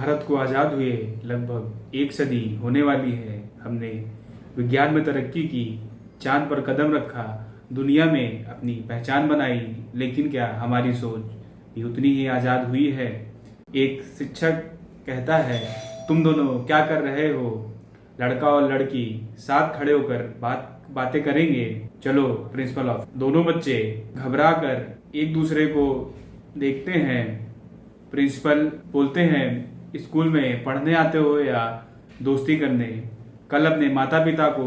भारत को आज़ाद हुए लगभग एक सदी होने वाली है। हमने विज्ञान में तरक्की की, चांद पर कदम रखा, दुनिया में अपनी पहचान बनाई, लेकिन क्या हमारी सोच भी उतनी ही आज़ाद हुई है? एक शिक्षक कहता है, तुम दोनों क्या कर रहे हो? लड़का और लड़की साथ खड़े होकर बातें करेंगे। चलो प्रिंसिपल ऑफ। दोनों बच्चे घबरा कर एक दूसरे को देखते हैं। प्रिंसिपल बोलते हैं, स्कूल में पढ़ने आते हो या दोस्ती करने? कल अपने माता पिता को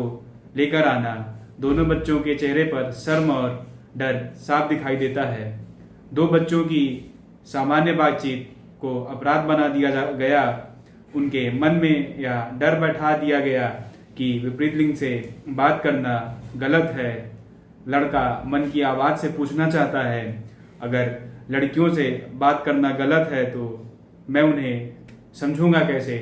लेकर आना। दोनों बच्चों के चेहरे पर शर्म और डर साफ दिखाई देता है। दो बच्चों की सामान्य बातचीत को अपराध बना दिया गया। उनके मन में या डर बैठा दिया गया कि विपरीत लिंग से बात करना गलत है। लड़का मन की आवाज से पूछना चाहता है, अगर लड़कियों से बात करना गलत है तो मैं उन्हें समझूंगा कैसे?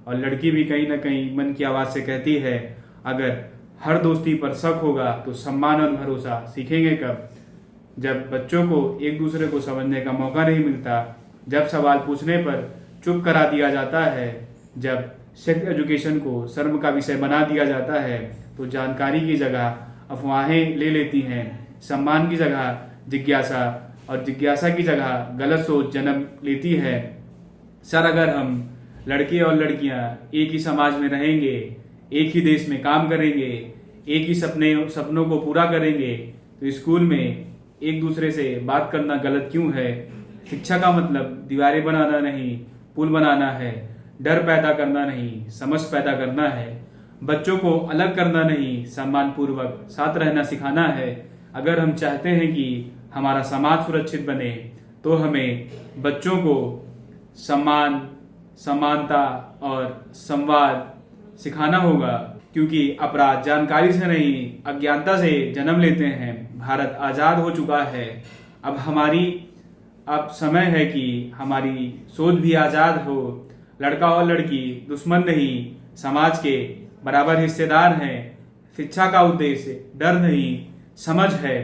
और लड़की भी कहीं ना कहीं मन की आवाज से कहती है, अगर हर दोस्ती पर शक होगा तो सम्मान और भरोसा सीखेंगे कब? जब बच्चों को एक दूसरे को समझने का मौका नहीं मिलता, जब सवाल पूछने पर चुप करा दिया जाता है, जब सेक्स एजुकेशन को शर्म का विषय बना दिया जाता है, तो जानकारी की जगह अफवाहें ले लेती हैं। सम्मान की जगह जिज्ञासा और जिज्ञासा की जगह गलत सोच जन्म लेती है। सर, अगर हम लड़के और लड़कियां एक ही समाज में रहेंगे, एक ही देश में काम करेंगे, एक ही सपनों को पूरा करेंगे, तो स्कूल में एक दूसरे से बात करना गलत क्यों है? शिक्षा का मतलब दीवारें बनाना नहीं, पुल बनाना है। डर पैदा करना नहीं, समझ पैदा करना है। बच्चों को अलग करना नहीं, सम्मान पूर्वक साथ रहना सिखाना है। अगर हम चाहते हैं कि हमारा समाज सुरक्षित बने, तो हमें बच्चों को सम्मान, समानता और संवाद सिखाना होगा, क्योंकि अपराध जानकारी से नहीं, अज्ञानता से जन्म लेते हैं। भारत आजाद हो चुका है। अब समय है कि हमारी सोच भी आजाद हो। लड़का और लड़की दुश्मन नहीं, समाज के बराबर हिस्सेदार हैं। शिक्षा का उद्देश्य डर नहीं, समझ है।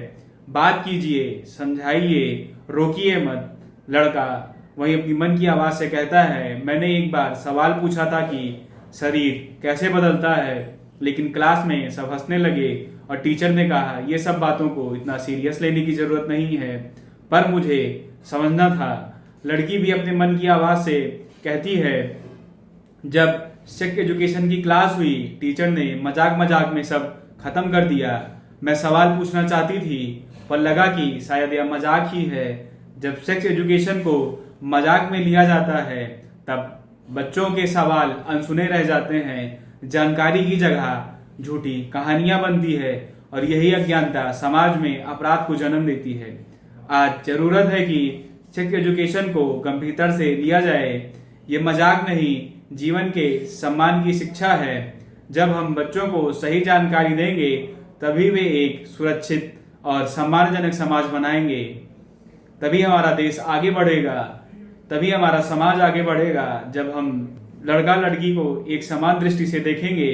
बात कीजिए, समझाइए, रोकिए मत। लड़का वही अपनी मन की आवाज से कहता है, मैंने एक बार सवाल पूछा था कि शरीर कैसे बदलता है, लेकिन क्लास में सब हंसने लगे और टीचर ने कहा, ये सब बातों को इतना सीरियस लेने की जरूरत नहीं है, पर मुझे समझना था। लड़की भी अपने मन की आवाज से कहती है, जब सेक्स एजुकेशन की क्लास हुई, टीचर ने मजाक मजाक में सब खत्म कर दिया। मैं सवाल पूछना चाहती थी, पर लगा कि शायद यह मजाक ही है। जब सेक्स एजुकेशन को मजाक में लिया जाता है, तब बच्चों के सवाल अनसुने रह जाते हैं। जानकारी की जगह झूठी कहानियां बनती है, और यही अज्ञानता समाज में अपराध को जन्म देती है। आज जरूरत है कि सेक्स एजुकेशन को गंभीरता से लिया जाए। ये मजाक नहीं, जीवन के सम्मान की शिक्षा है। जब हम बच्चों को सही जानकारी देंगे, तभी वे एक सुरक्षित और सम्मानजनक समाज बनाएंगे। तभी हमारा देश आगे बढ़ेगा, तभी हमारा समाज आगे बढ़ेगा। जब हम लड़का लड़की को एक समान दृष्टि से देखेंगे,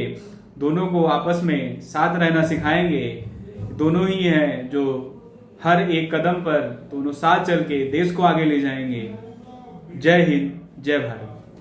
दोनों को आपस में साथ रहना सिखाएंगे। दोनों ही हैं जो हर एक कदम पर दोनों साथ चल के देश को आगे ले जाएंगे। जय हिंद, जय भारत।